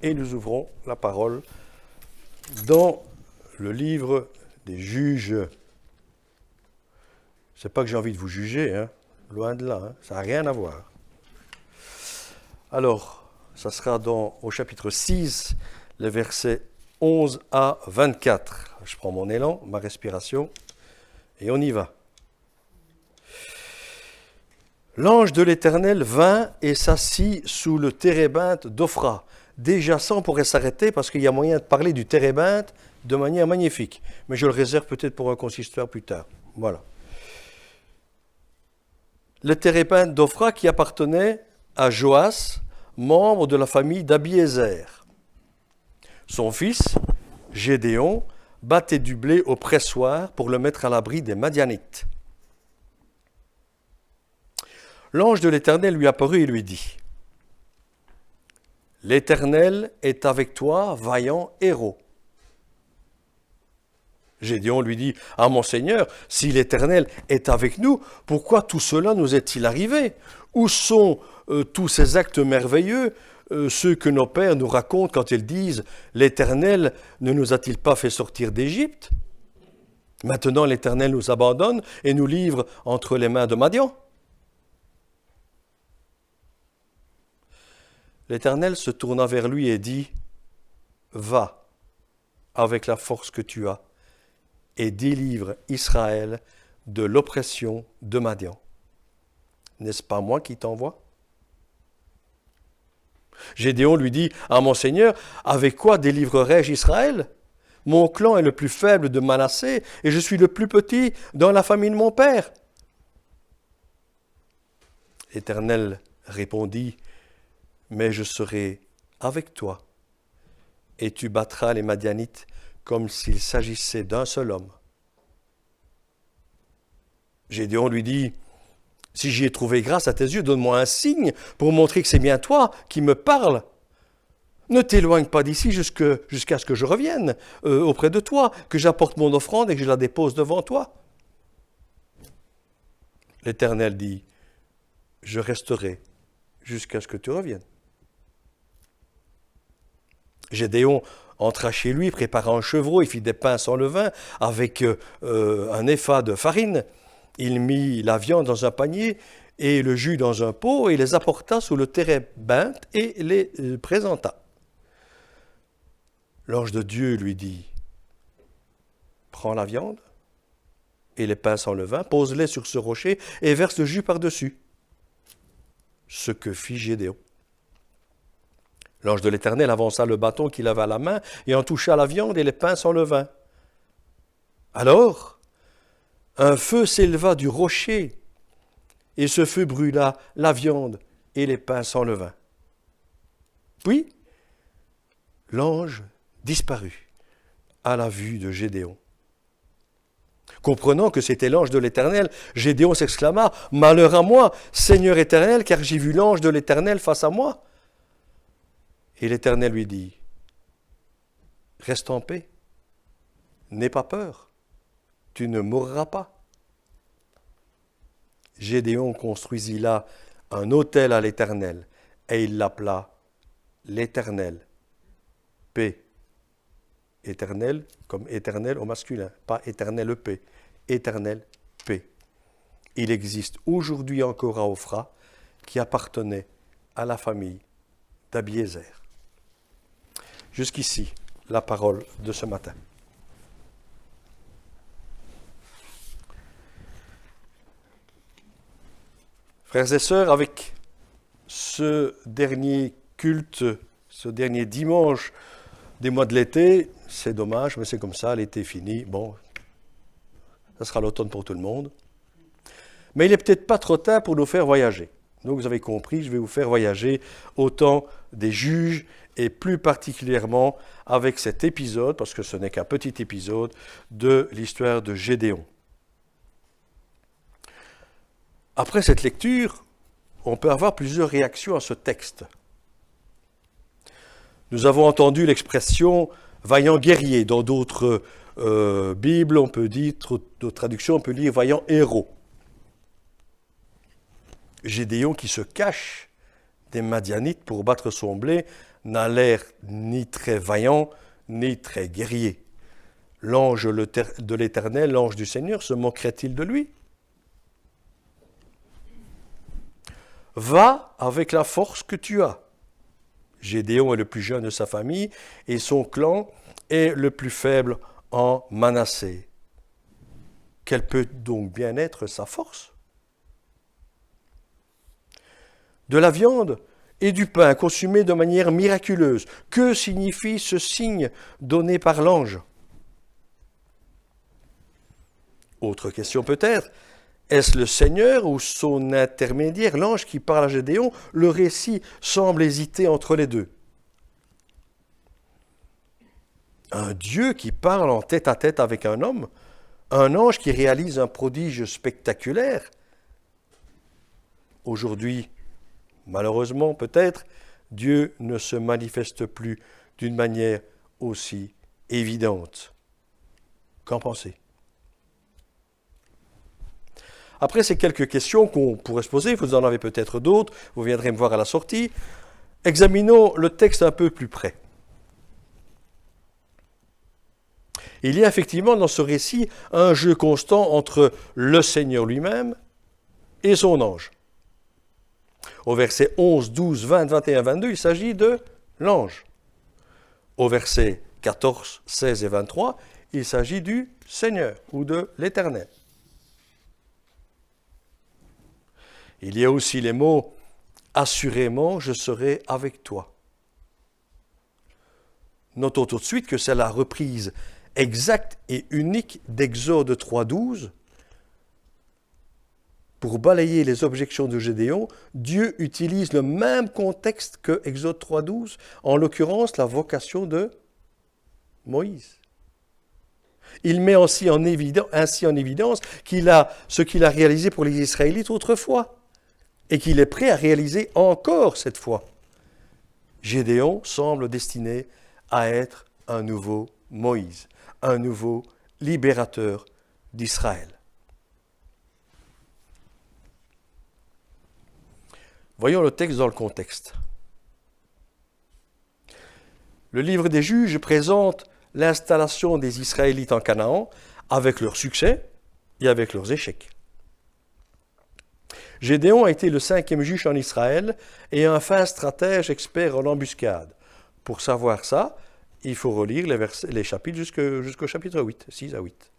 et nous ouvrons la parole dans le livre des Juges. C'est pas que j'ai envie de vous juger, hein, loin de là, hein, ça n'a rien à voir. Alors, ça sera au chapitre 6, les versets 11 à 24. Je prends mon élan, ma respiration, et on y va. L'ange de l'Éternel vint et s'assit sous le térébinthe d'Ophra. Déjà ça, on pourrait s'arrêter parce qu'il y a moyen de parler du térébinthe de manière magnifique. Mais je le réserve peut-être pour un consistoire plus tard. Voilà. Le térébinthe d'Ophra qui appartenait à Joas, membre de la famille d'Abiézer. Son fils, Gédéon, battait du blé au pressoir pour le mettre à l'abri des Madianites. L'ange de l'Éternel lui apparut et lui dit : « L'Éternel est avec toi, vaillant héros. » Gédéon lui dit : « Ah mon Seigneur, si l'Éternel est avec nous, pourquoi tout cela nous est-il arrivé ? Où sont tous ces actes merveilleux, ceux que nos pères nous racontent quand ils disent : l'Éternel ne nous a-t-il pas fait sortir d'Égypte ? Maintenant l'Éternel nous abandonne et nous livre entre les mains de Madian. » L'Éternel se tourna vers lui et dit : « Va avec la force que tu as et délivre Israël de l'oppression de Madian. N'est-ce pas moi qui t'envoie ? » Gédéon lui dit : « Ah mon Seigneur, avec quoi délivrerai-je Israël ? Mon clan est le plus faible de Manassé et je suis le plus petit dans la famille de mon père. » L'Éternel répondit : « Mais je serai avec toi, et tu battras les Madianites comme s'il s'agissait d'un seul homme. » Gédéon lui dit : « Si j'y ai trouvé grâce à tes yeux, donne-moi un signe pour montrer que c'est bien toi qui me parles. Ne t'éloigne pas d'ici jusqu'à ce que je revienne auprès de toi, que j'apporte mon offrande et que je la dépose devant toi. » L'Éternel dit : « Je resterai jusqu'à ce que tu reviennes. » Gédéon entra chez lui, prépara un chevreau, il fit des pains sans levain avec un épha de farine. Il mit la viande dans un panier et le jus dans un pot et les apporta sous le térébinthe et les présenta. L'ange de Dieu lui dit : « Prends la viande et les pains sans levain, pose-les sur ce rocher et verse le jus par-dessus. » Ce que fit Gédéon. L'ange de l'Éternel avança le bâton qu'il avait à la main et en toucha la viande et les pains sans levain. Alors, un feu s'éleva du rocher et ce feu brûla la viande et les pains sans levain. Puis, l'ange disparut à la vue de Gédéon. Comprenant que c'était l'ange de l'Éternel, Gédéon s'exclama : « Malheur à moi, Seigneur éternel, car j'ai vu l'ange de l'Éternel face à moi. » Et l'Éternel lui dit : « Reste en paix, n'aie pas peur, tu ne mourras pas. » Gédéon construisit là un autel à l'Éternel, et il l'appela l'Éternel, paix. Éternel comme éternel au masculin, pas éternel paix, éternel paix. Il existe aujourd'hui encore à Ophra, qui appartenait à la famille d'Abiézer. Jusqu'ici, la parole de ce matin. Frères et sœurs, avec ce dernier culte, ce dernier dimanche des mois de l'été, c'est dommage, mais c'est comme ça, l'été est fini. Bon, ça sera l'automne pour tout le monde. Mais il n'est peut-être pas trop tard pour nous faire voyager. Donc vous avez compris, je vais vous faire voyager au temps des juges et plus particulièrement avec cet épisode, parce que ce n'est qu'un petit épisode, de l'histoire de Gédéon. Après cette lecture, on peut avoir plusieurs réactions à ce texte. Nous avons entendu l'expression « vaillant guerrier ». Dans d'autres Bibles, on peut dire, d'autres traductions, on peut lire « vaillant héros ». Gédéon qui se cache des Madianites pour battre son blé n'a l'air ni très vaillant, ni très guerrier. L'ange de l'Éternel, l'ange du Seigneur, se moquerait-il de lui? Va avec la force que tu as. Gédéon est le plus jeune de sa famille et son clan est le plus faible en Manassé. Quelle peut donc bien être sa force? De la viande et du pain consumés de manière miraculeuse. Que signifie ce signe donné par l'ange? Autre question peut-être. Est-ce le Seigneur ou son intermédiaire, l'ange qui parle à Gédéon? Le récit semble hésiter entre les deux. Un Dieu qui parle en tête-à-tête avec un homme, un ange qui réalise un prodige spectaculaire. Aujourd'hui, malheureusement peut-être, Dieu ne se manifeste plus d'une manière aussi évidente. Qu'en pensez? Après ces quelques questions qu'on pourrait se poser, vous en avez peut-être d'autres, vous viendrez me voir à la sortie, examinons le texte un peu plus près. Il y a effectivement dans ce récit un jeu constant entre le Seigneur lui-même et son ange. Au verset 11, 12, 20, 21, 22, il s'agit de l'ange. Au verset 14, 16 et 23, il s'agit du Seigneur ou de l'Éternel. Il y a aussi les mots « Assurément, je serai avec toi ». Notons tout de suite que c'est la reprise exacte et unique d'Exode 3.12. Pour balayer les objections de Gédéon, Dieu utilise le même contexte que Exode 3.12, en l'occurrence la vocation de Moïse. Il met ainsi en évidence ce qu'il a réalisé pour les Israélites autrefois et qu'il est prêt à réaliser encore cette fois. Gédéon semble destiné à être un nouveau Moïse, un nouveau libérateur d'Israël. Voyons le texte dans le contexte. Le livre des Juges présente l'installation des Israélites en Canaan avec leurs succès et avec leurs échecs. Gédéon a été le 5e juge en Israël et un fin stratège expert en embuscade. Pour savoir ça, il faut relire les chapitres jusqu'au chapitre 8, 6 à 8.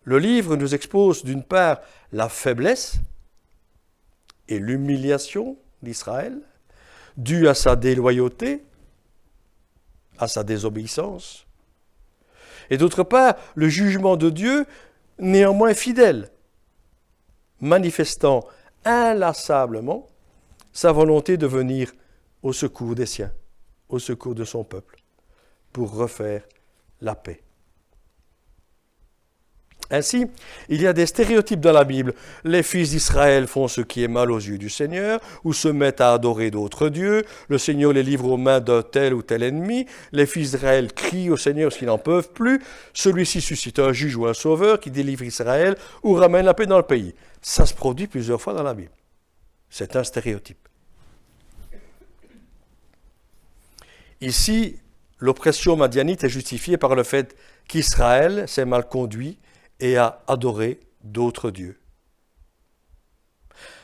Le livre nous expose d'une part la faiblesse et l'humiliation d'Israël, due à sa déloyauté, à sa désobéissance, et d'autre part le jugement de Dieu néanmoins fidèle, manifestant inlassablement sa volonté de venir au secours des siens, au secours de son peuple, pour refaire la paix. Ainsi, il y a des stéréotypes dans la Bible. Les fils d'Israël font ce qui est mal aux yeux du Seigneur, ou se mettent à adorer d'autres dieux. Le Seigneur les livre aux mains d'un tel ou tel ennemi. Les fils d'Israël crient au Seigneur s'ils n'en peuvent plus. Celui-ci suscite un juge ou un sauveur qui délivre Israël ou ramène la paix dans le pays. Ça se produit plusieurs fois dans la Bible. C'est un stéréotype. Ici, l'oppression madianite est justifiée par le fait qu'Israël s'est mal conduit et a adoré d'autres dieux.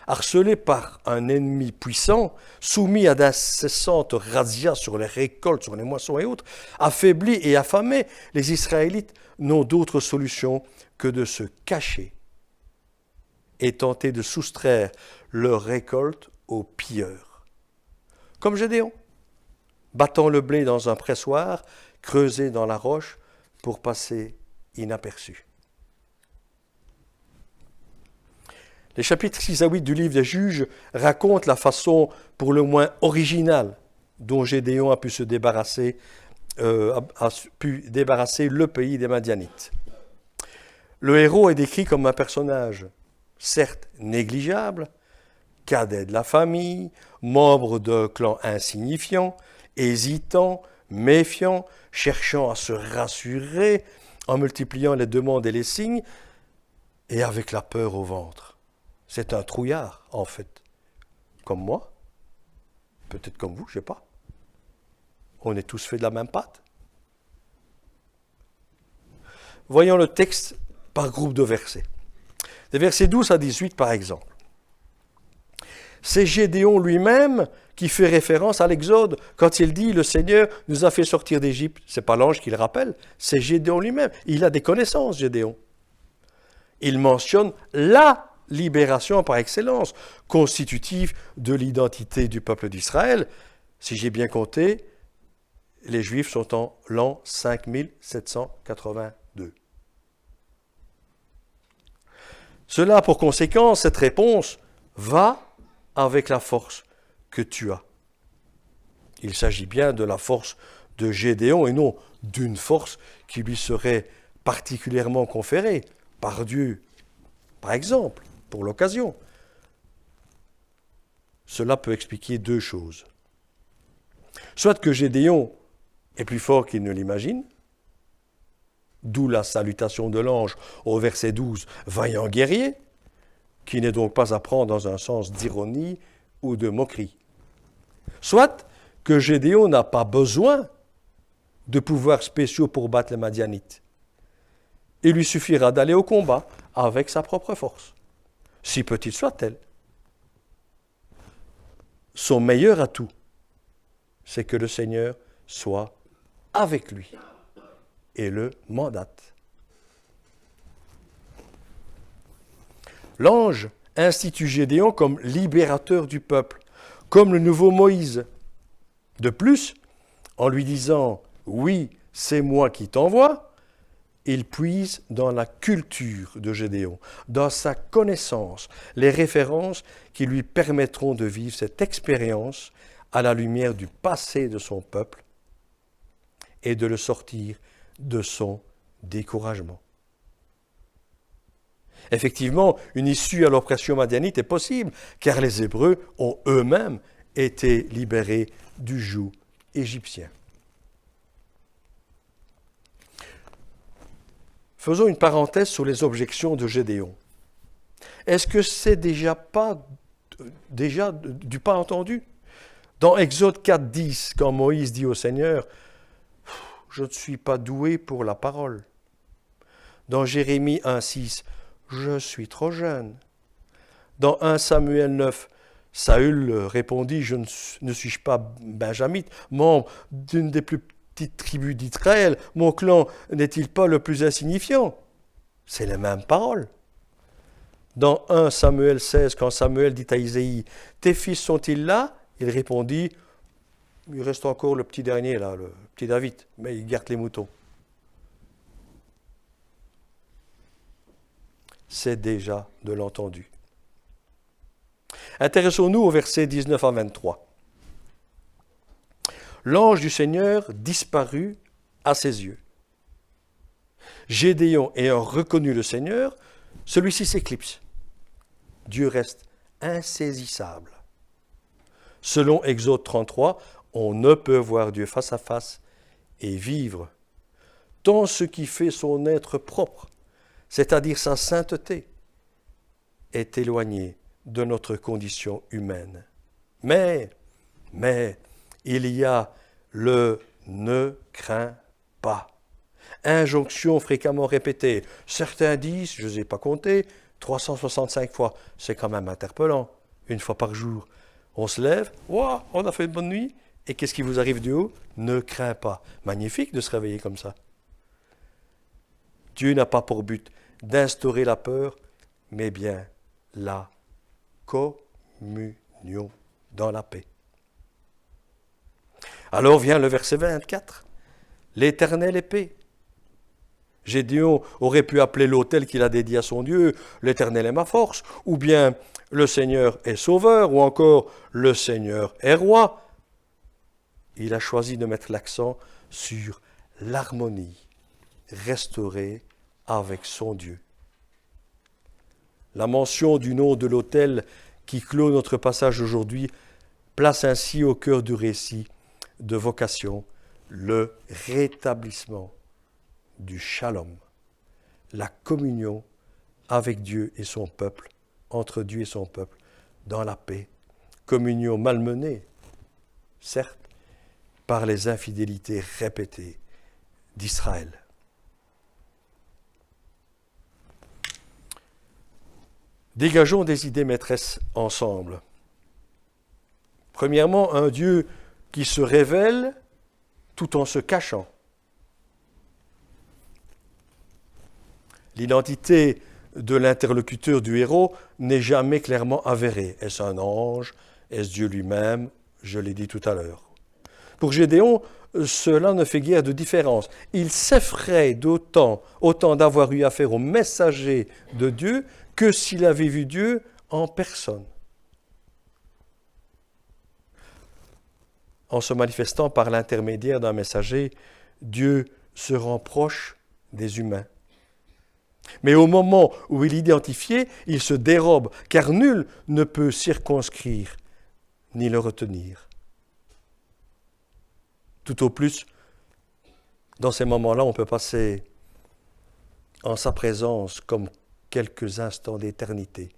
Harcelé par un ennemi puissant, soumis à d'incessantes razzias sur les récoltes, sur les moissons et autres, affaiblis et affamés, les Israélites n'ont d'autre solution que de se cacher et tenter de soustraire leur récolte aux pilleurs. Comme Gédéon, battant le blé dans un pressoir, creusé dans la roche pour passer inaperçu. Les chapitres 6 à 8 du livre des Juges racontent la façon pour le moins originale dont Gédéon a pu se débarrasser, le pays des Madianites. Le héros est décrit comme un personnage, certes négligeable, cadet de la famille, membre d'un clan insignifiant, hésitant, méfiant, cherchant à se rassurer en multipliant les demandes et les signes, et avec la peur au ventre. C'est un trouillard, en fait, comme moi. peut-être comme vous, je ne sais pas. On est tous faits de la même pâte. Voyons le texte par groupe de versets. Des versets 12 à 18, par exemple. C'est Gédéon lui-même qui fait référence à l'Exode quand il dit « Le Seigneur nous a fait sortir d'Égypte ». Ce n'est pas l'ange qui le rappelle, c'est Gédéon lui-même. Il a des connaissances, Gédéon. Il mentionne la libération par excellence, constitutive de l'identité du peuple d'Israël. Si j'ai bien compté, les Juifs sont en l'an 5782. Cela a pour conséquence, cette réponse va avec la force que tu as. Il s'agit bien de la force de Gédéon et non d'une force qui lui serait particulièrement conférée par Dieu, par exemple, pour l'occasion. Cela peut expliquer deux choses. Soit que Gédéon est plus fort qu'il ne l'imagine, d'où la salutation de l'ange au verset 12, « Vaillant guerrier », qui n'est donc pas à prendre dans un sens d'ironie ou de moquerie. Soit que Gédéon n'a pas besoin de pouvoirs spéciaux pour battre les Madianites. Il lui suffira d'aller au combat avec sa propre force, si petite soit-elle. Son meilleur atout, c'est que le Seigneur soit avec lui et le mandate. L'ange institue Gédéon comme libérateur du peuple, comme le nouveau Moïse. De plus, en lui disant « Oui, c'est moi qui t'envoie », il puise dans la culture de Gédéon, dans sa connaissance, les références qui lui permettront de vivre cette expérience à la lumière du passé de son peuple et de le sortir de son découragement. Effectivement, une issue à l'oppression madianite est possible, car les Hébreux ont eux-mêmes été libérés du joug égyptien. Faisons une parenthèse sur les objections de Gédéon. Est-ce que c'est déjà du pas entendu? Dans Exode 4.10, quand Moïse dit au Seigneur « Je ne suis pas doué pour la parole ». Dans Jérémie 1.6, « Je suis trop jeune ». Dans 1 Samuel 9, Saül répondit « Je ne suis-je pas benjamite, membre d'une des plus petites tribus d'Israël, mon clan n'est-il pas le plus insignifiant ?» C'est les mêmes paroles. Dans 1 Samuel 16, quand Samuel dit à Isaïe « Tes fils sont-ils là ?» Il répondit « Il reste encore le petit dernier là, le petit David, mais il garde les moutons. » C'est déjà de l'entendu. Intéressons-nous au verset 19 à 23. L'ange du Seigneur disparut à ses yeux. Gédéon ayant reconnu le Seigneur, celui-ci s'éclipse. Dieu reste insaisissable. Selon Exode 33, on ne peut voir Dieu face à face et vivre. Tant ce qui fait son être propre, c'est-à-dire sa sainteté, est éloigné de notre condition humaine. Mais, il y a le « ne crains pas ». Injonction fréquemment répétée. Certains disent, je ne les ai pas comptés, 365 fois. C'est quand même interpellant. Une fois par jour, on se lève, wow, on a fait une bonne nuit, et qu'est-ce qui vous arrive du haut? Ne crains pas. Magnifique de se réveiller comme ça. Dieu n'a pas pour but d'instaurer la peur, mais bien la communion dans la paix. Alors vient le verset 24. L'Éternel est paix. Gédéon aurait pu appeler l'autel qu'il a dédié à son Dieu, l'Éternel est ma force, ou bien le Seigneur est sauveur, ou encore le Seigneur est roi. Il a choisi de mettre l'accent sur l'harmonie restaurée avec son Dieu. La mention du nom de l'autel qui clôt notre passage aujourd'hui place ainsi au cœur du récit de vocation le rétablissement du shalom, la communion avec Dieu et son peuple, entre Dieu et son peuple, dans la paix, communion malmenée certes, par les infidélités répétées d'Israël. Dégageons des idées maîtresses ensemble. Premièrement, un Dieu qui se révèle tout en se cachant. L'identité de l'interlocuteur du héros n'est jamais clairement avérée. Est-ce un ange? Est-ce Dieu lui-même? Je l'ai dit tout à l'heure. Pour Gédéon, cela ne fait guère de différence. Il s'effraie autant d'avoir eu affaire au messager de Dieu que s'il avait vu Dieu en personne. En se manifestant par l'intermédiaire d'un messager, Dieu se rend proche des humains. Mais au moment où il est identifié, il se dérobe, car nul ne peut circonscrire ni le retenir. Tout au plus, dans ces moments-là, on peut passer en sa présence comme quelques instants d'éternité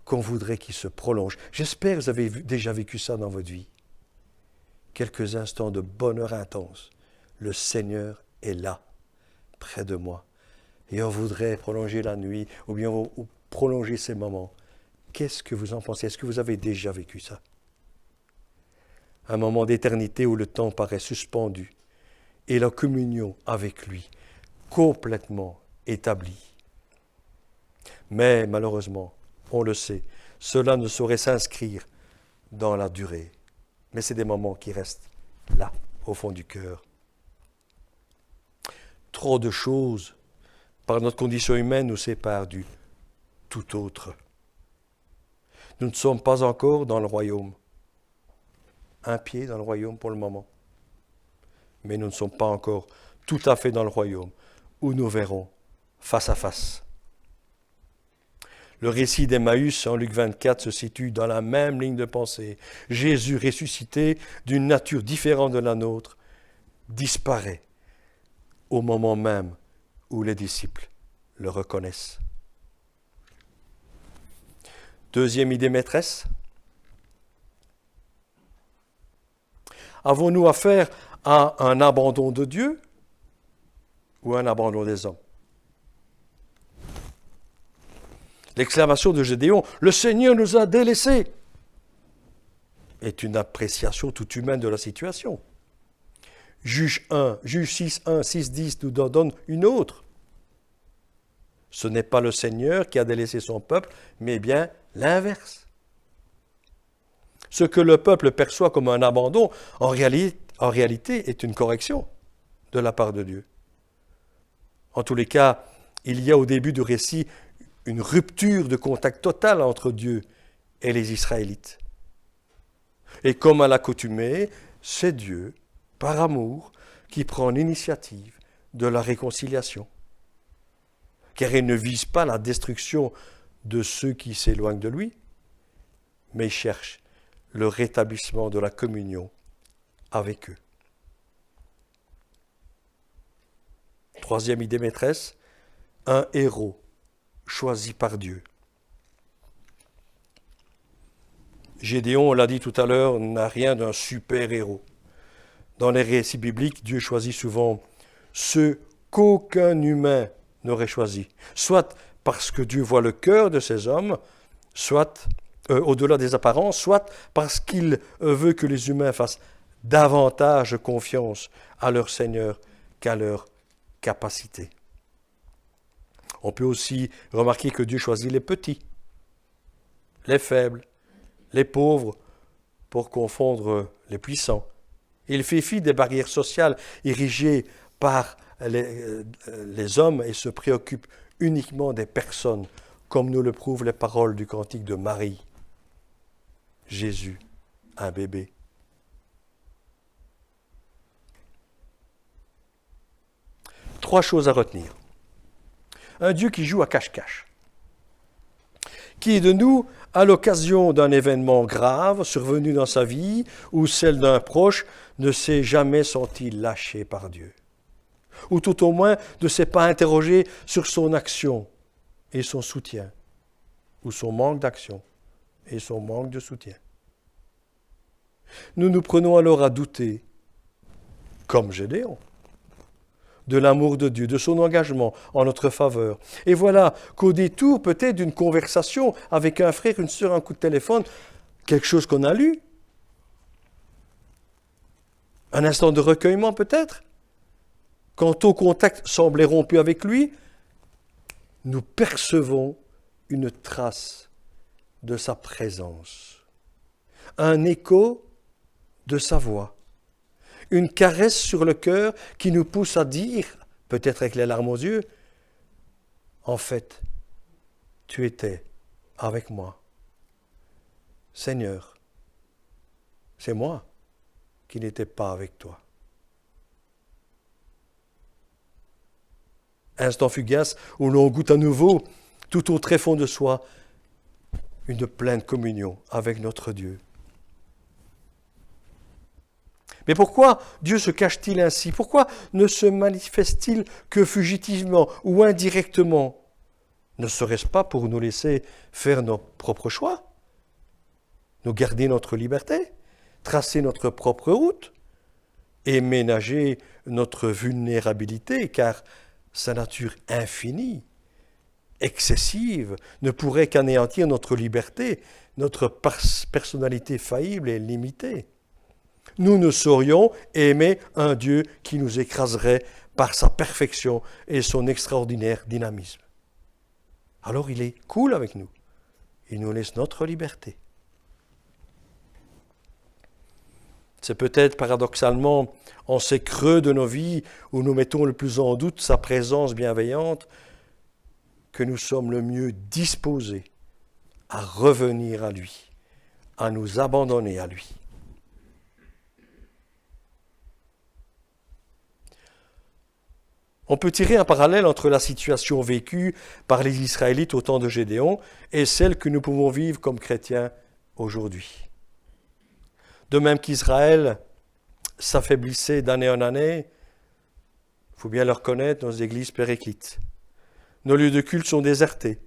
qu'on voudrait qu'il se prolonge. J'espère que vous avez déjà vécu ça dans votre vie. Quelques instants de bonheur intense. Le Seigneur est là, près de moi. Et on voudrait prolonger la nuit ou bien prolonger ces moments. Qu'est-ce que vous en pensez? Est-ce que vous avez déjà vécu ça? Un moment d'éternité où le temps paraît suspendu et la communion avec lui complètement établie. Mais malheureusement, on le sait, cela ne saurait s'inscrire dans la durée. Mais c'est des moments qui restent là, au fond du cœur. Trop de choses, par notre condition humaine, nous séparent du tout autre. Nous ne sommes pas encore dans le royaume. Un pied dans le royaume pour le moment. Mais nous ne sommes pas encore tout à fait dans le royaume, où nous verrons face à face. Le récit d'Emmaüs en Luc 24 se situe dans la même ligne de pensée. Jésus ressuscité d'une nature différente de la nôtre disparaît au moment même où les disciples le reconnaissent. Deuxième idée maîtresse. Avons-nous affaire à un abandon de Dieu ou un abandon des hommes? L'exclamation de Gédéon « Le Seigneur nous a délaissés » est une appréciation toute humaine de la situation. Juge 6, 1, 6, 10 nous en donne une autre. Ce n'est pas le Seigneur qui a délaissé son peuple, mais bien l'inverse. Ce que le peuple perçoit comme un abandon, en réalité est une correction de la part de Dieu. En tous les cas, il y a au début du récit une rupture de contact total entre Dieu et les Israélites. Et comme à l'accoutumée, c'est Dieu, par amour, qui prend l'initiative de la réconciliation. Car il ne vise pas la destruction de ceux qui s'éloignent de lui, mais il cherche le rétablissement de la communion avec eux. Troisième idée maîtresse, un héros choisi par Dieu. Gédéon, on l'a dit tout à l'heure, n'a rien d'un super-héros. Dans les récits bibliques, Dieu choisit souvent ceux qu'aucun humain n'aurait choisi. Soit parce que Dieu voit le cœur de ces hommes, soit au-delà des apparences, soit parce qu'il veut que les humains fassent davantage confiance à leur Seigneur qu'à leur capacité. On peut aussi remarquer que Dieu choisit les petits, les faibles, les pauvres, pour confondre les puissants. Il fait fi des barrières sociales érigées par les hommes et se préoccupe uniquement des personnes, comme nous le prouvent les paroles du cantique de Marie. Jésus, un bébé. Trois choses à retenir. Un Dieu qui joue à cache-cache. Qui de nous, à l'occasion d'un événement grave survenu dans sa vie ou celle d'un proche, ne s'est jamais senti lâché par Dieu? Ou tout au moins ne s'est pas interrogé sur son action et son soutien, ou son manque d'action et son manque de soutien. Nous nous prenons alors à douter, comme Gédéon, de l'amour de Dieu, de son engagement en notre faveur. Et voilà qu'au détour peut-être d'une conversation avec un frère, une sœur, un coup de téléphone, quelque chose qu'on a lu, un instant de recueillement peut-être, quand au contact semblait rompu avec lui, nous percevons une trace de sa présence, un écho de sa voix, une caresse sur le cœur qui nous pousse à dire, peut-être avec les larmes aux yeux, en fait, tu étais avec moi. Seigneur, c'est moi qui n'étais pas avec toi. Instant fugace où l'on goûte à nouveau, tout au très fond de soi, une pleine communion avec notre Dieu. Mais pourquoi Dieu se cache-t-il ainsi? Pourquoi ne se manifeste-t-il que fugitivement ou indirectement? Ne serait-ce pas pour nous laisser faire nos propres choix? Nous garder notre liberté? Tracer notre propre route? Et ménager notre vulnérabilité, car sa nature infinie, excessive, ne pourrait qu'anéantir notre liberté, notre personnalité faillible et limitée. Nous ne saurions aimer un Dieu qui nous écraserait par sa perfection et son extraordinaire dynamisme. Alors il est cool avec nous. Il nous laisse notre liberté. C'est peut-être paradoxalement en ces creux de nos vies où nous mettons le plus en doute sa présence bienveillante que nous sommes le mieux disposés à revenir à lui, à nous abandonner à lui. On peut tirer un parallèle entre la situation vécue par les Israélites au temps de Gédéon et celle que nous pouvons vivre comme chrétiens aujourd'hui. De même qu'Israël s'affaiblissait d'année en année, il faut bien le reconnaître, nos églises périclitent. Nos lieux de culte sont désertés,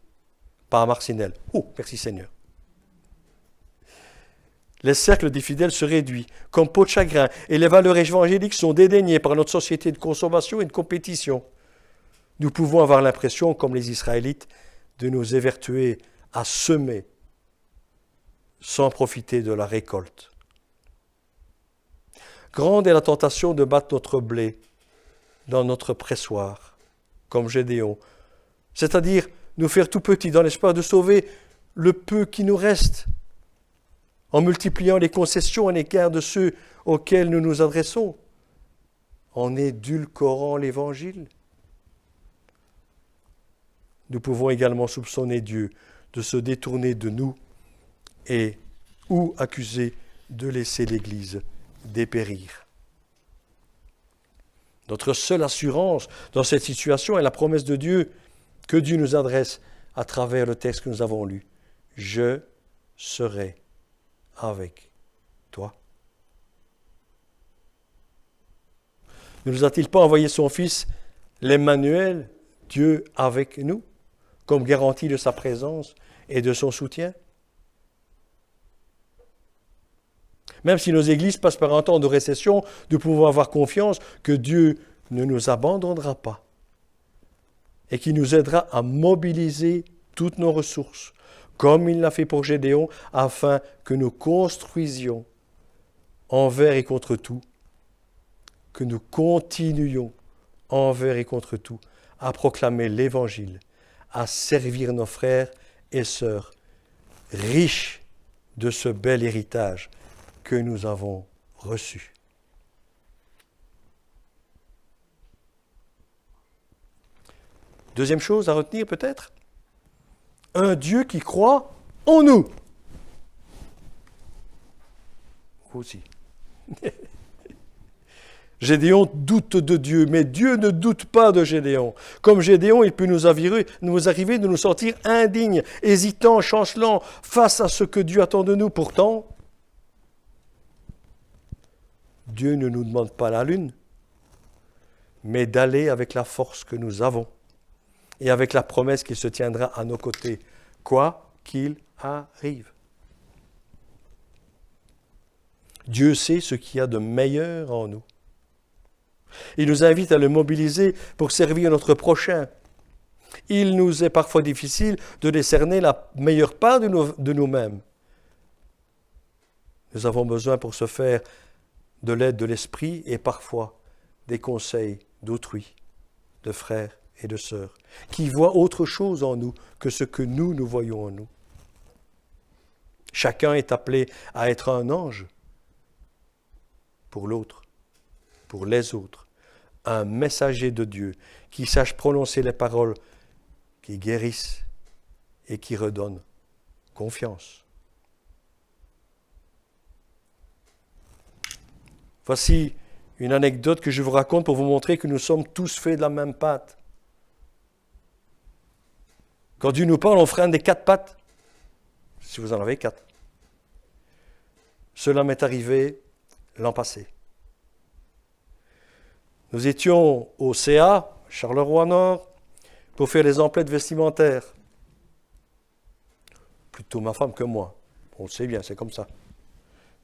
pas à Marcinelle. Oh, merci Seigneur. Les cercles des fidèles se réduisent comme peau de chagrin et les valeurs évangéliques sont dédaignées par notre société de consommation et de compétition. Nous pouvons avoir l'impression, comme les Israélites, de nous évertuer à semer sans profiter de la récolte. Grande est la tentation de battre notre blé dans notre pressoir, comme Gédéon, c'est-à-dire nous faire tout petit dans l'espoir de sauver le peu qui nous reste, en multipliant les concessions à l'égard de ceux auxquels nous nous adressons, en édulcorant l'Évangile. Nous pouvons également soupçonner Dieu de se détourner de nous et ou accuser de laisser l'Église dépérir. Notre seule assurance dans cette situation est la promesse de Dieu que Dieu nous adresse à travers le texte que nous avons lu. Je serai avec toi. Ne nous a-t-il pas envoyé son Fils, l'Emmanuel, Dieu avec nous, comme garantie de sa présence et de son soutien? Même si nos églises passent par un temps de récession, nous pouvons avoir confiance que Dieu ne nous abandonnera pas et qu'il nous aidera à mobiliser toutes nos ressources, comme il l'a fait pour Gédéon, afin que nous construisions envers et contre tout, que nous continuions envers et contre tout à proclamer l'Évangile, à servir nos frères et sœurs, riches de ce bel héritage que nous avons reçu. Deuxième chose à retenir peut-être, un Dieu qui croit en nous. Vous aussi. Gédéon doute de Dieu, mais Dieu ne doute pas de Gédéon. Comme Gédéon, il peut nous arriver de nous sentir indignes, hésitants, chancelants face à ce que Dieu attend de nous. Pourtant, Dieu ne nous demande pas la lune, mais d'aller avec la force que nous avons et avec la promesse qu'il se tiendra à nos côtés, quoi qu'il arrive. Dieu sait ce qu'il y a de meilleur en nous. Il nous invite à le mobiliser pour servir notre prochain. Il nous est parfois difficile de décerner la meilleure part de nous-mêmes. Nous avons besoin pour ce faire de l'aide de l'Esprit et parfois des conseils d'autrui, de frères et de sœurs, qui voient autre chose en nous que ce que nous voyons en nous. Chacun est appelé à être un ange pour l'autre, pour les autres, un messager de Dieu qui sache prononcer les paroles qui guérissent et qui redonnent confiance. Voici une anecdote que je vous raconte pour vous montrer que nous sommes tous faits de la même pâte. Quand Dieu nous parle, on freine des 4 pattes, si vous en avez 4. Cela m'est arrivé l'an passé. Nous étions au CA, Charleroi-Nord, pour faire les emplettes vestimentaires. Plutôt ma femme que moi. On le sait bien, c'est comme ça.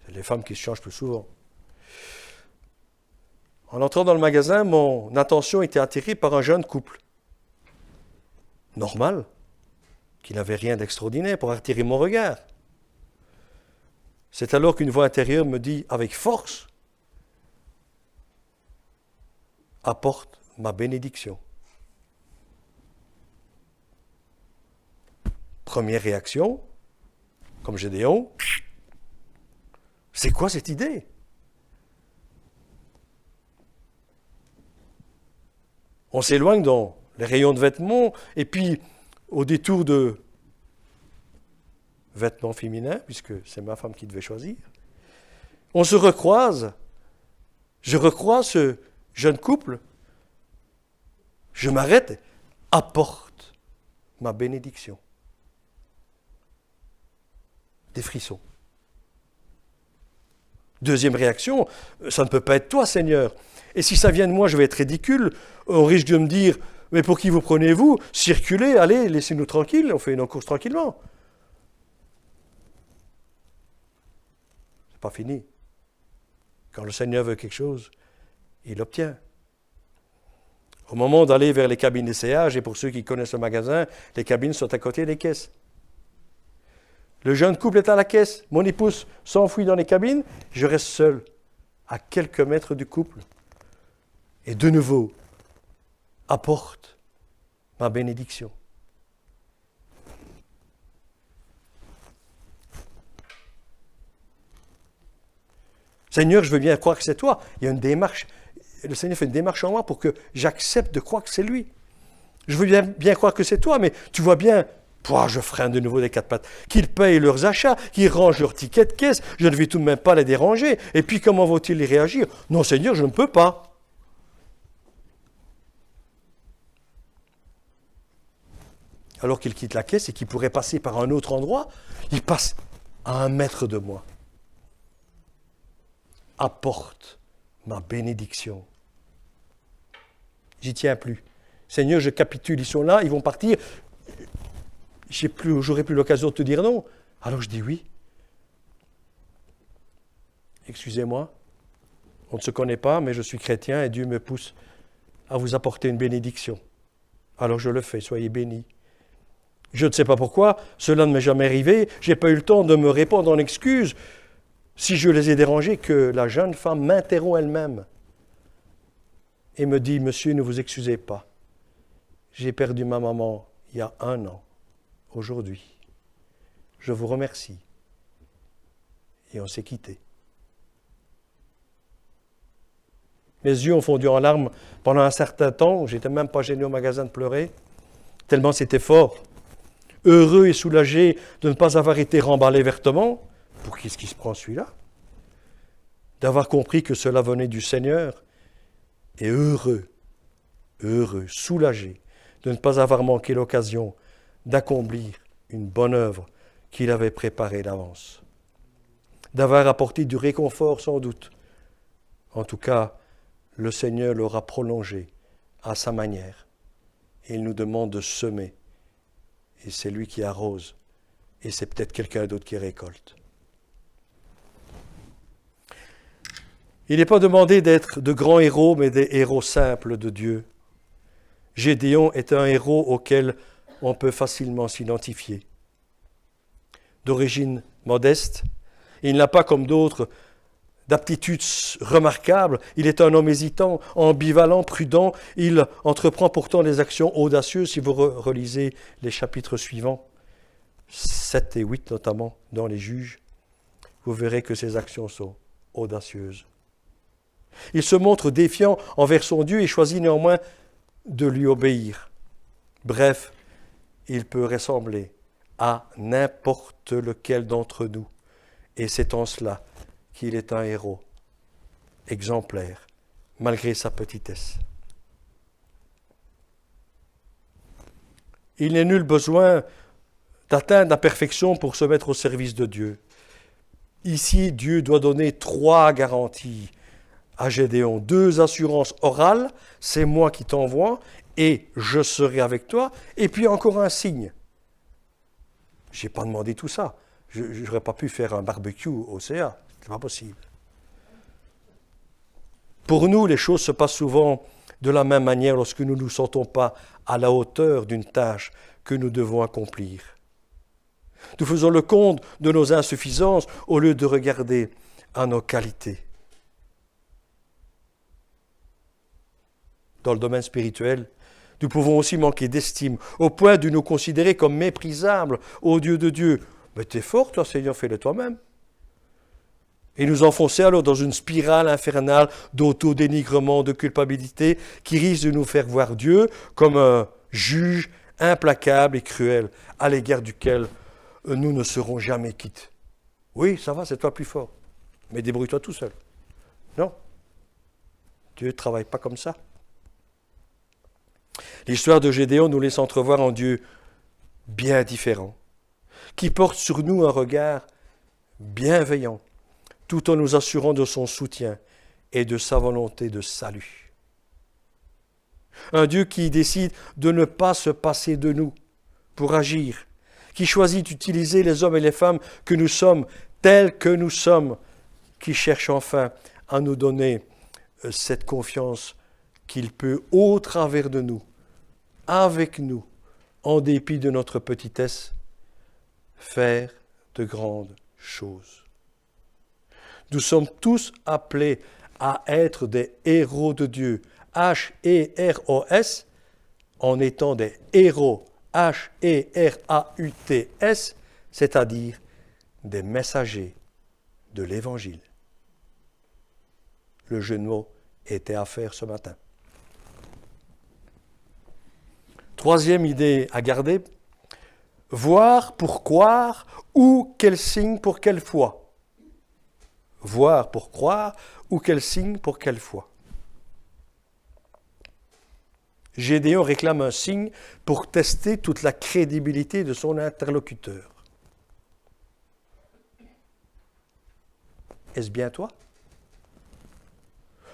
C'est les femmes qui se changent plus souvent. En entrant dans le magasin, mon attention était attirée par un jeune couple. Normal, qui n'avait rien d'extraordinaire pour attirer mon regard. C'est alors qu'une voix intérieure me dit avec force, « Apporte ma bénédiction ». Première réaction, comme Gédéon, c'est quoi cette idée? On s'éloigne dans les rayons de vêtements, et puis au détour de vêtements féminins, puisque c'est ma femme qui devait choisir, on se recroise. Je recroise ce jeune couple. Je m'arrête. Apporte ma bénédiction. Des frissons. Deuxième réaction, ça ne peut pas être toi, Seigneur. Et si ça vient de moi, je vais être ridicule. On risque de me dire, mais pour qui vous prenez-vous? Circulez, allez, laissez-nous tranquilles, on fait nos courses tranquillement. C'est pas fini. Quand le Seigneur veut quelque chose, il l'obtient. Au moment d'aller vers les cabines d'essayage, et pour ceux qui connaissent le magasin, les cabines sont à côté des caisses. Le jeune couple est à la caisse, mon épouse s'enfuit dans les cabines, je reste seul, à quelques mètres du couple. Et de nouveau, apporte ma bénédiction. Seigneur, je veux bien croire que c'est toi. Il y a une démarche. Le Seigneur fait une démarche en moi pour que j'accepte de croire que c'est lui. Je veux bien croire que c'est toi, mais tu vois bien, je freine de nouveau des 4 pattes. Qu'ils payent leurs achats, qu'ils rangent leurs tickets de caisse, je ne vais tout de même pas les déranger. Et puis comment vont-ils y réagir? Non, Seigneur, je ne peux pas. Alors qu'ils quittent la caisse et qu'ils pourraient passer par un autre endroit, ils passent à 1 mètre de moi. Apporte ma bénédiction. J'y tiens plus. Seigneur, je capitule, ils sont là, ils vont partir. J'aurai plus l'occasion de te dire non. Alors je dis oui. Excusez-moi, on ne se connaît pas, mais je suis chrétien et Dieu me pousse à vous apporter une bénédiction. Alors je le fais, soyez bénis. Je ne sais pas pourquoi, cela ne m'est jamais arrivé, je n'ai pas eu le temps de me répondre en excuse. Si je les ai dérangés, que la jeune femme m'interrompt elle-même et me dit, monsieur, ne vous excusez pas. J'ai perdu ma maman il y a 1 an, aujourd'hui. Je vous remercie. Et on s'est quittés. Mes yeux ont fondu en larmes pendant un certain temps. Je n'étais même pas gêné au magasin de pleurer, tellement c'était fort. Heureux et soulagé de ne pas avoir été remballé vertement. Pour qu'est-ce qui se prend celui-là? D'avoir compris que cela venait du Seigneur. Et heureux, soulagé de ne pas avoir manqué l'occasion d'accomplir une bonne œuvre qu'il avait préparée d'avance. D'avoir apporté du réconfort sans doute. En tout cas, le Seigneur l'aura prolongé à sa manière. Et il nous demande de semer. Et c'est lui qui arrose. Et c'est peut-être quelqu'un d'autre qui récolte. Il n'est pas demandé d'être de grands héros, mais des héros simples de Dieu. Gédéon est un héros auquel on peut facilement s'identifier. D'origine modeste, il n'a pas comme d'autres d'aptitudes remarquables. Il est un homme hésitant, ambivalent, prudent. Il entreprend pourtant des actions audacieuses si vous relisez les chapitres suivants, 7 et 8 notamment, dans les Juges. Vous verrez que ses actions sont audacieuses. Il se montre défiant envers son Dieu et choisit néanmoins de lui obéir. Bref, il peut ressembler à n'importe lequel d'entre nous. Et c'est en cela qu'il est un héros exemplaire, malgré sa petitesse. Il n'est nul besoin d'atteindre la perfection pour se mettre au service de Dieu. Ici, Dieu doit donner 3 garanties à Gédéon. 2 assurances orales, c'est moi qui t'envoie et je serai avec toi. Et puis encore un signe. Je n'ai pas demandé tout ça. Je n'aurais pas pu faire un barbecue au CA. Ce n'est pas possible. Pour nous, les choses se passent souvent de la même manière lorsque nous ne nous sentons pas à la hauteur d'une tâche que nous devons accomplir. Nous faisons le compte de nos insuffisances au lieu de regarder à nos qualités. Dans le domaine spirituel, nous pouvons aussi manquer d'estime, au point de nous considérer comme méprisables aux dieux de Dieu. Mais t'es fort, toi, Seigneur, fais-le toi-même. Et nous enfoncer alors dans une spirale infernale d'autodénigrement, de culpabilité, qui risque de nous faire voir Dieu comme un juge implacable et cruel, à l'égard duquel nous ne serons jamais quittes. Oui, ça va, c'est toi plus fort, mais débrouille-toi tout seul. Non, Dieu ne travaille pas comme ça. L'histoire de Gédéon nous laisse entrevoir un Dieu bien différent, qui porte sur nous un regard bienveillant, tout en nous assurant de son soutien et de sa volonté de salut. Un Dieu qui décide de ne pas se passer de nous pour agir, qui choisit d'utiliser les hommes et les femmes que nous sommes, tels que nous sommes, qui cherche enfin à nous donner cette confiance qu'il peut, au travers de nous, avec nous, en dépit de notre petitesse, faire de grandes choses. Nous sommes tous appelés à être des héros de Dieu, H-E-R-O-S, en étant des héros, H-E-R-A-U-T-S, c'est-à-dire des messagers de l'Évangile. Le jeu de mots était à faire ce matin. Troisième idée à garder, voir pour croire ou quel signe pour quelle foi. Voir pour croire ou quel signe pour quelle foi. Gédéon réclame un signe pour tester toute la crédibilité de son interlocuteur. Est-ce bien toi?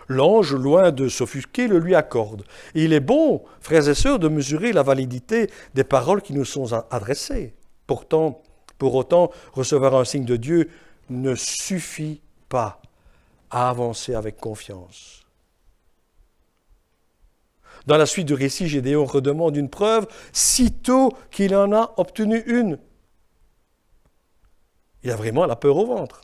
L'ange, loin de s'offusquer, le lui accorde. Et il est bon, frères et sœurs, de mesurer la validité des paroles qui nous sont adressées. Pourtant, pour autant, recevoir un signe de Dieu ne suffit pas à avancer avec confiance. Dans la suite du récit, Gédéon redemande une preuve sitôt qu'il en a obtenu une. Il a vraiment la peur au ventre.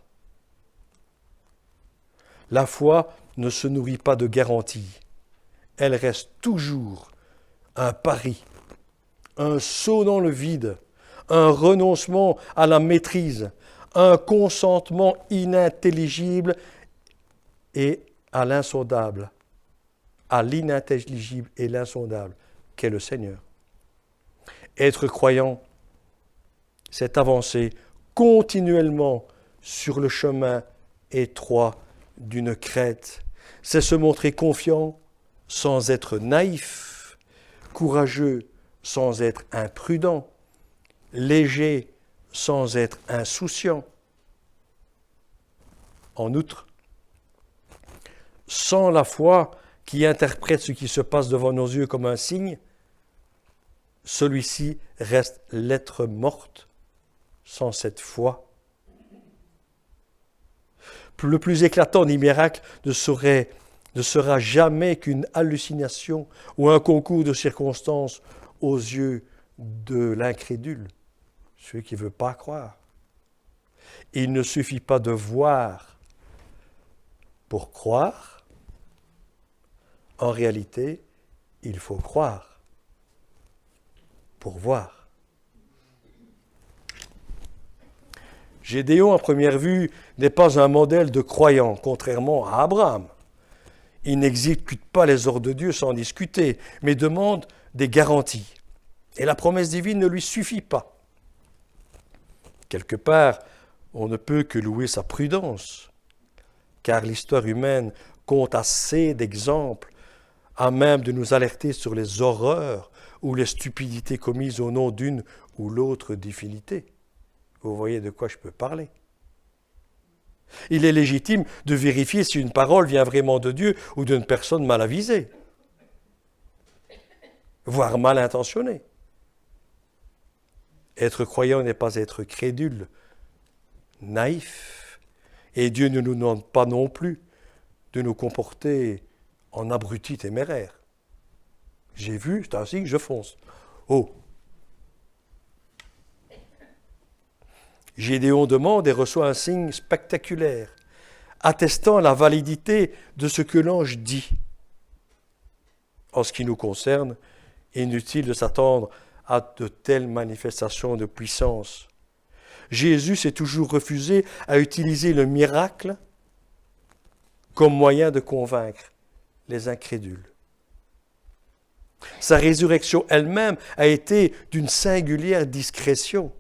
La foi ne se nourrit pas de garanties. Elle reste toujours un pari, un saut dans le vide, un renoncement à la maîtrise, un consentement inintelligible et à l'insondable, à l'inintelligible et l'insondable qu'est le Seigneur. Être croyant, c'est avancer continuellement sur le chemin étroit d'une crête. C'est se montrer confiant sans être naïf, courageux sans être imprudent, léger sans être insouciant. En outre, sans la foi qui interprète ce qui se passe devant nos yeux comme un signe, celui-ci reste lettre morte sans cette foi. le plus éclatant des miracles ne sera jamais qu'une hallucination ou un concours de circonstances aux yeux de l'incrédule, celui qui ne veut pas croire. Il ne suffit pas de voir pour croire. En réalité, il faut croire pour voir. Gédéon, à première vue, n'est pas un modèle de croyant, contrairement à Abraham. Il n'exécute pas les ordres de Dieu sans discuter, mais demande des garanties. Et la promesse divine ne lui suffit pas. Quelque part, on ne peut que louer sa prudence, car l'histoire humaine compte assez d'exemples à même de nous alerter sur les horreurs ou les stupidités commises au nom d'une ou l'autre divinité. Vous voyez de quoi je peux parler. Il est légitime de vérifier si une parole vient vraiment de Dieu ou d'une personne mal avisée, voire mal intentionnée. Être croyant n'est pas être crédule, naïf. Et Dieu ne nous demande pas non plus de nous comporter en abrutis téméraires. J'ai vu, c'est ainsi que je fonce. Oh! Gédéon demande et reçoit un signe spectaculaire, attestant la validité de ce que l'ange dit. En ce qui nous concerne, inutile de s'attendre à de telles manifestations de puissance. Jésus s'est toujours refusé à utiliser le miracle comme moyen de convaincre les incrédules. Sa résurrection elle-même a été d'une singulière discrétion.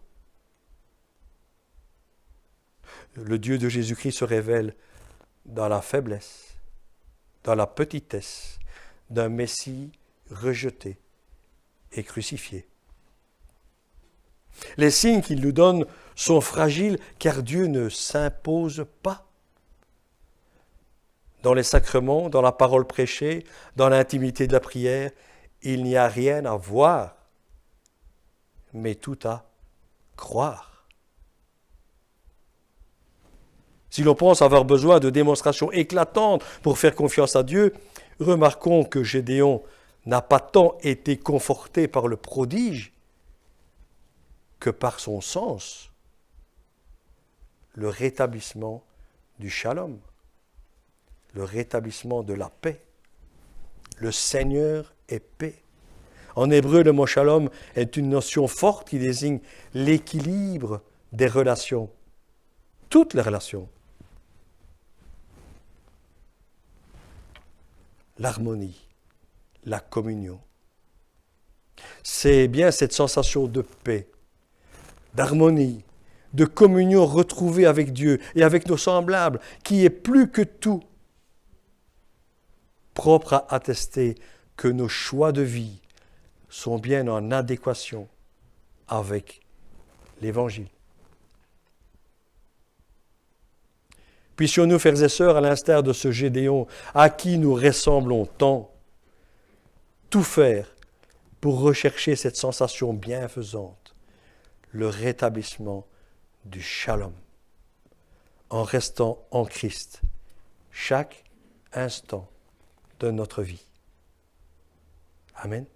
Le Dieu de Jésus-Christ se révèle dans la faiblesse, dans la petitesse d'un Messie rejeté et crucifié. Les signes qu'il nous donne sont fragiles car Dieu ne s'impose pas. Dans les sacrements, dans la parole prêchée, dans l'intimité de la prière, il n'y a rien à voir, mais tout à croire. Si l'on pense avoir besoin de démonstrations éclatantes pour faire confiance à Dieu, remarquons que Gédéon n'a pas tant été conforté par le prodige que par son sens, le rétablissement du shalom, le rétablissement de la paix. Le Seigneur est paix. En hébreu, le mot shalom est une notion forte qui désigne l'équilibre des relations, toutes les relations. L'harmonie, la communion. C'est bien cette sensation de paix, d'harmonie, de communion retrouvée avec Dieu et avec nos semblables, qui est plus que tout propre à attester que nos choix de vie sont bien en adéquation avec l'Évangile. Puissions-nous, frères et sœurs, à l'instar de ce Gédéon, à qui nous ressemblons tant, tout faire pour rechercher cette sensation bienfaisante, le rétablissement du shalom, en restant en Christ, chaque instant de notre vie. Amen.